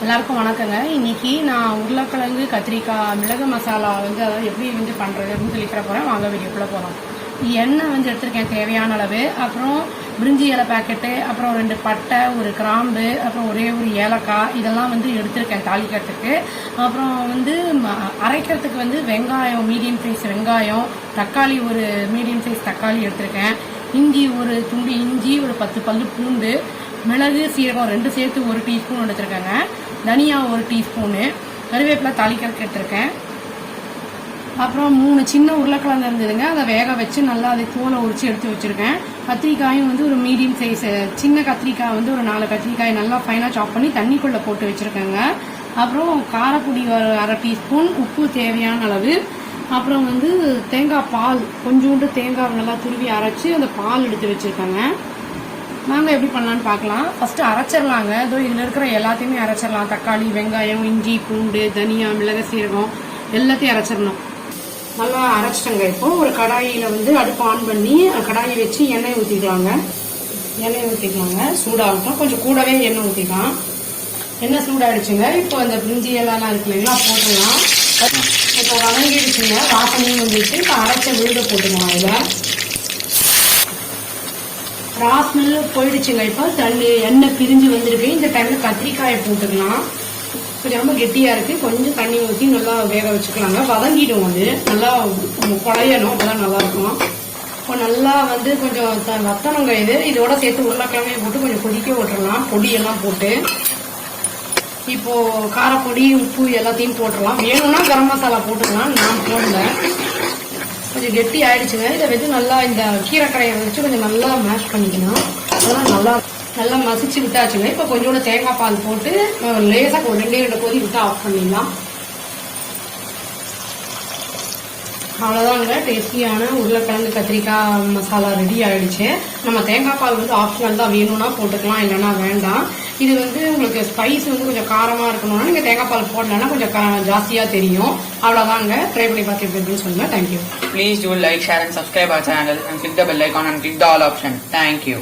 எல்லாருக்கும் வணக்கங்க. இன்னைக்கு நான் உருளைக்கிழங்கு கத்திரிக்காய் மிளகு மசாலா அதாவது எப்படி பண்றது அப்படின்னு சொல்லி போறேன். வாங்க வீடியோக்குள்ள போகலாம். எண்ணெய் எடுத்திருக்கேன் தேவையான அளவு. அப்புறம் பிரிஞ்சி இலை பாக்கெட்டு, அப்புறம் 2 பட்டை, ஒரு கிராம்பு, அப்புறம் ஒரே ஒரு ஏலக்காய் இதெல்லாம் எடுத்திருக்கேன் தாளிக்கிறதுக்கு. அப்புறம் அரைக்கிறதுக்கு வெங்காயம், மீடியம் சைஸ் வெங்காயம், தக்காளி ஒரு மீடியம் சைஸ் தக்காளி எடுத்திருக்கேன். இஞ்சி ஒரு துண்டு இஞ்சி, ஒரு 10 பல்லு பூண்டு, மிளகு சீரகம் 2 சேர்த்து 1 டீஸ்பூன் எடுத்திருக்கேங்க. தனியா 1 டீஸ்பூனு, கருவேப்பிலை தாளிக்கிறதுக்கு எடுத்திருக்கேன். அப்புறம் 3 சின்ன உருளைக்கிழங்கு இருந்ததுங்க, அதை வேக வச்சு நல்லா அதை தோலை உரிச்சு எடுத்து வச்சிருக்கேன். கத்திரிக்காயும் ஒரு மீடியம் சைஸ் சின்ன கத்திரிக்காய் ஒரு 4 கத்திரிக்காய் நல்லா ஃபைனா சாப் பண்ணி தண்ணிக்குள்ள போட்டு வச்சிருக்கேங்க. அப்புறம் காரப்பொடி ஒரு 1/2 டீஸ்பூன், உப்பு தேவையான அளவு. அப்புறம் தேங்காய் பால், கொஞ்சோண்டு தேங்காய் நல்லா துருவி அரைச்சு அந்த பால் எடுத்து வச்சிருக்கேங்க. நாங்க எப்படி பண்ணலான்னு பார்க்கலாம். ஃபர்ஸ்ட் அரைச்சிடலாங்க. இதோ இதுல இருக்கிற எல்லாத்தையுமே அரைச்சிடலாம். தக்காளி, வெங்காயம், இஞ்சி, பூண்டு, தனியா, மிளகு சீரகம் எல்லாத்தையும் அரைச்சிடணும். நல்லா அரைச்சிட்டங்க. இப்போ ஒரு கடாயில அடுப்பு ஆன் பண்ணி கடாயை வச்சு எண்ணெய் ஊற்றிக்கலாங்க. சூடாகட்டும். கொஞ்சம் கூடவே எண்ணெய் ஊற்றிக்கலாம். எண்ணெய் சூடாயிடுச்சுங்க. இப்போ அந்த பிரிஞ்சி எல்லாம் இருக்கு இல்லைங்களா, போட்டுடலாம். இப்போ வதங்கிடுச்சுங்க. வாசனையும் இப்போ அரைச்ச விழுத போட்டுக்கலாம். அதில் ராஸ்மெல் போயிடுச்சுங்க. இப்போ தண்ணி எண்ணெய் பிரிஞ்சு வந்திருக்கு. இந்த டைம்ல கத்திரிக்காயை போட்டுக்கலாம். கொஞ்சம் ரொம்ப கெட்டியா இருக்கு. கொஞ்சம் தண்ணி ஊற்றி நல்லா வேக வச்சுக்கலாங்க. வதங்கிடும். நல்லா குழையணும். அப்பதான் நல்லா இருக்கும். இப்போ நல்லா கொஞ்சம் வத்தனங்க. இதோட சேர்த்து உருளைக்கிழமையை போட்டு கொஞ்சம் கொதிக்க விட்டுறலாம். பொடியெல்லாம் போட்டு இப்போ காரப்பொடி, உப்பு எல்லாத்தையும் போட்டுடலாம். வேணும்னா கரம் மசாலா போட்டுக்கலாம். நான் போடல. கொஞ்சம் கெட்டி ஆயிடுச்சுங்க. இதை நல்லா இந்த கீரைக்கரையை வச்சு கொஞ்சம் நல்லா மேஷ் பண்ணிக்கணும். அதெல்லாம் நல்லா மசிச்சு விட்டாச்சுங்க. இப்போ கொஞ்சோட தேங்காய் பால் போட்டு லேசா 2 கொதி விட்டு ஆஃப் பண்ணிடலாம். அவ்வளவுதாங்க. டேஸ்டியான உருளைக்கிழங்கு கத்திரிக்காய் மசாலா ரெடி ஆயிடுச்சு. நம்ம தேங்காய் பால் ஆப்ஷனல் தான், வேணும்னா போட்டுக்கலாம், இல்லைன்னா வேண்டாம். இது உங்களுக்கு ஸ்பைஸ் கொஞ்சம் காரமா இருக்கணும்னா நீங்க தேங்காய் பால் போடலன்னா கொஞ்சம் ஜாஸ்தியா தெரியும். அவ்வளவுதாங்க. ட்ரை பண்ணி பார்த்துட்டு சொல்லுங்க. Thank you. Please do like, share and subscribe our channel and click the bell icon and click the all option. Thank you.